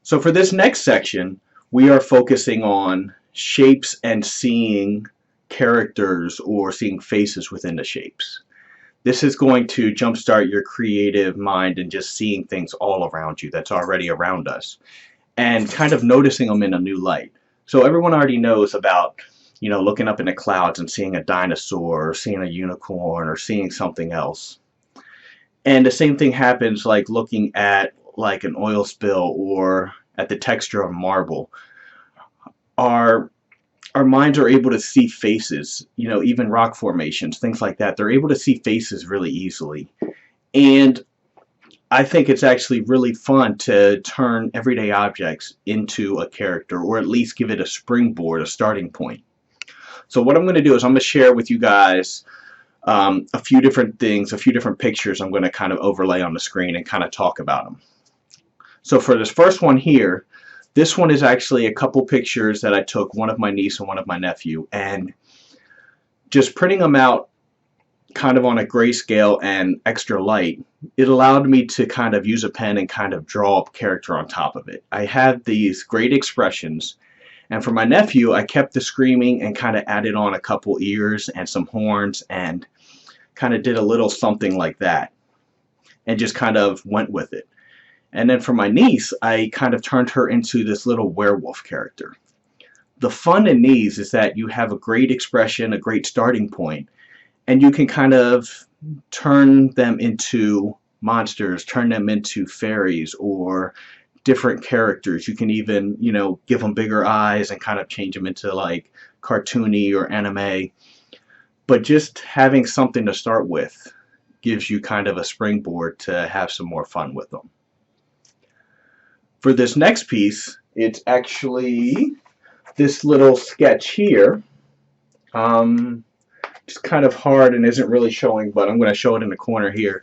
So for this next section, we are focusing on shapes and seeing characters or seeing faces within the shapes. This is going to jumpstart your creative mind and just seeing things all around you that's already around us and kind of noticing them in a new light. So everyone already knows about, looking up in the clouds and seeing a dinosaur or seeing a unicorn or seeing something else. And the same thing happens like looking at like an oil spill or at the texture of marble. Our our minds are able to see faces, even rock formations, things like that. They're able to see faces really easily. And I think it's actually really fun to turn everyday objects into a character, or at least give it a springboard, a starting point. So what I'm going to do is I'm going to share with you guys a few different things, a few different pictures I'm going to kind of overlay on the screen and kind of talk about them. So for this first one here, this one is actually a couple pictures that I took, one of my niece and one of my nephew, and just printing them out kind of on a grayscale and extra light, it allowed me to kind of use a pen and kind of draw a character on top of it. I had these great expressions, and for my nephew, I kept the screaming and kind of added on a couple ears and some horns and kind of did a little something like that and just kind of went with it. And then for my niece, I kind of turned her into this little werewolf character. The fun in these is that you have a great expression, a great starting point, and you can kind of turn them into monsters, turn them into fairies or different characters. You can even, give them bigger eyes and kind of change them into like cartoony or anime. But just having something to start with gives you kind of a springboard to have some more fun with them. For this next piece, it's actually this little sketch here. It's kind of hard and isn't really showing, but I'm going to show it in the corner here.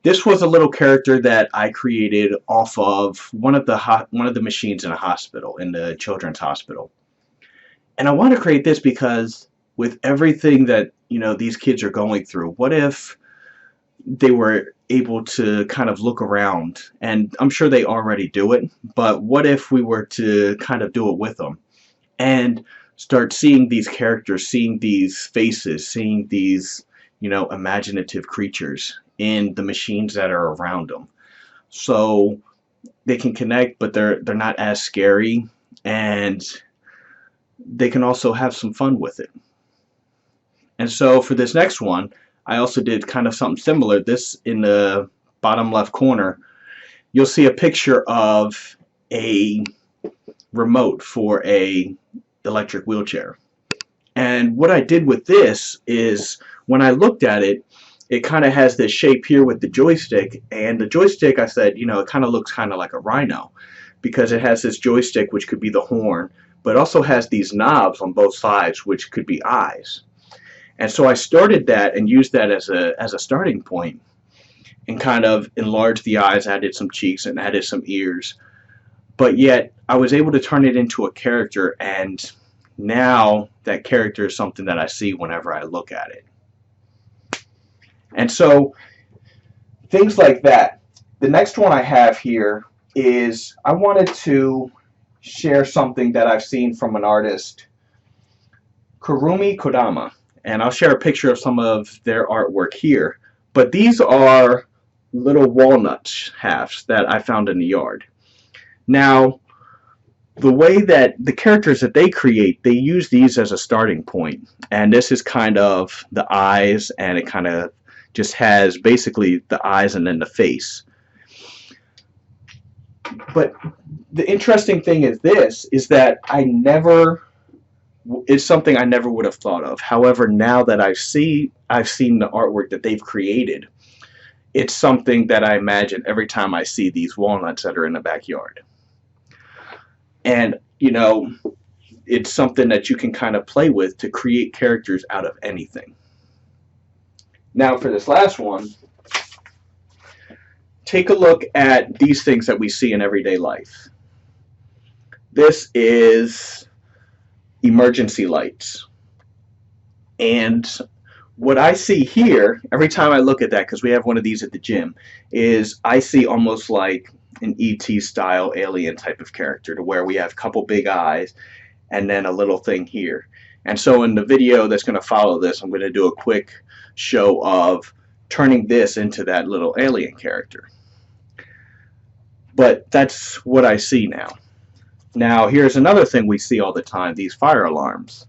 This was a little character that I created off of one of the machines in a hospital, in the children's hospital. And I want to create this because with everything that these kids are going through, what if they were able to kind of look around, and I'm sure they already do it, but what if we were to kind of do it with them and start seeing these characters, seeing these faces, seeing these, imaginative creatures in the machines that are around them. So they can connect, but they're not as scary, and they can also have some fun with it. And so for this next one, I also did kind of something similar. This, in the bottom left corner, you'll see a picture of a remote for a electric wheelchair. And what I did with this is, when I looked at it, it kind of has this shape here with the joystick, and the joystick, I said, it kind of looks kind of like a rhino, because it has this joystick which could be the horn, but also has these knobs on both sides which could be eyes. And so I started that and used that as a starting point, and kind of enlarged the eyes, added some cheeks and added some ears. But yet I was able to turn it into a character, and now that character is something that I see whenever I look at it. And so things like that. The next one I have here is, I wanted to share something that I've seen from an artist, Kurumi Kodama. And I'll share a picture of some of their artwork here. But these are little walnut halves that I found in the yard. Now, the way that the characters that they create, they use these as a starting point. And this is kind of the eyes, and it kind of just has basically the eyes and then the face. But the interesting thing is this, is that it's something I never would have thought of. However, now that I've seen the artwork that they've created, it's something that I imagine every time I see these walnuts that are in the backyard. And, it's something that you can kind of play with to create characters out of anything. Now for this last one, take a look at these things that we see in everyday life. This is emergency lights. And what I see here, every time I look at that, because we have one of these at the gym, is I see almost like an ET style alien type of character, to where we have a couple big eyes and then a little thing here. And so in the video that's going to follow this, I'm going to do a quick show of turning this into that little alien character. But that's what I see now. Now here's another thing we see all the time, these fire alarms.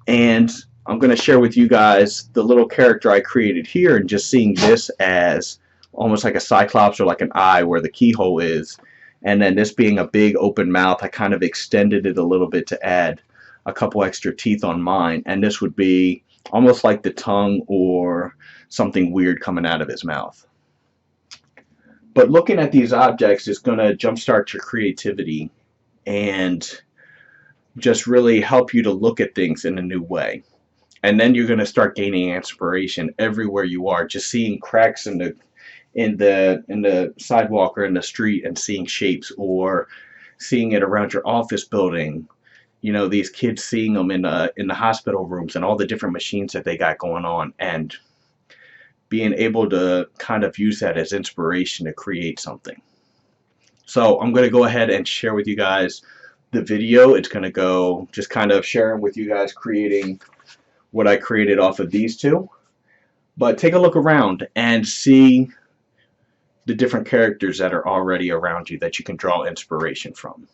And I'm going to share with you guys the little character I created here, and just seeing this as almost like a cyclops or like an eye where the keyhole is, and then this being a big open mouth, I kind of extended it a little bit to add a couple extra teeth on mine, and this would be almost like the tongue or something weird coming out of his mouth. But looking at these objects is going to jumpstart your creativity and just really help you to look at things in a new way. And then you're going to start gaining inspiration everywhere you are, just seeing cracks in the sidewalk or in the street and seeing shapes, or seeing it around your office building. You know, these kids seeing them in the hospital rooms and all the different machines that they got going on, and being able to kind of use that as inspiration to create something. So I'm going to go ahead and share with you guys the video. It's going to go just kind of sharing with you guys creating what I created off of these two. But take a look around and see the different characters that are already around you that you can draw inspiration from.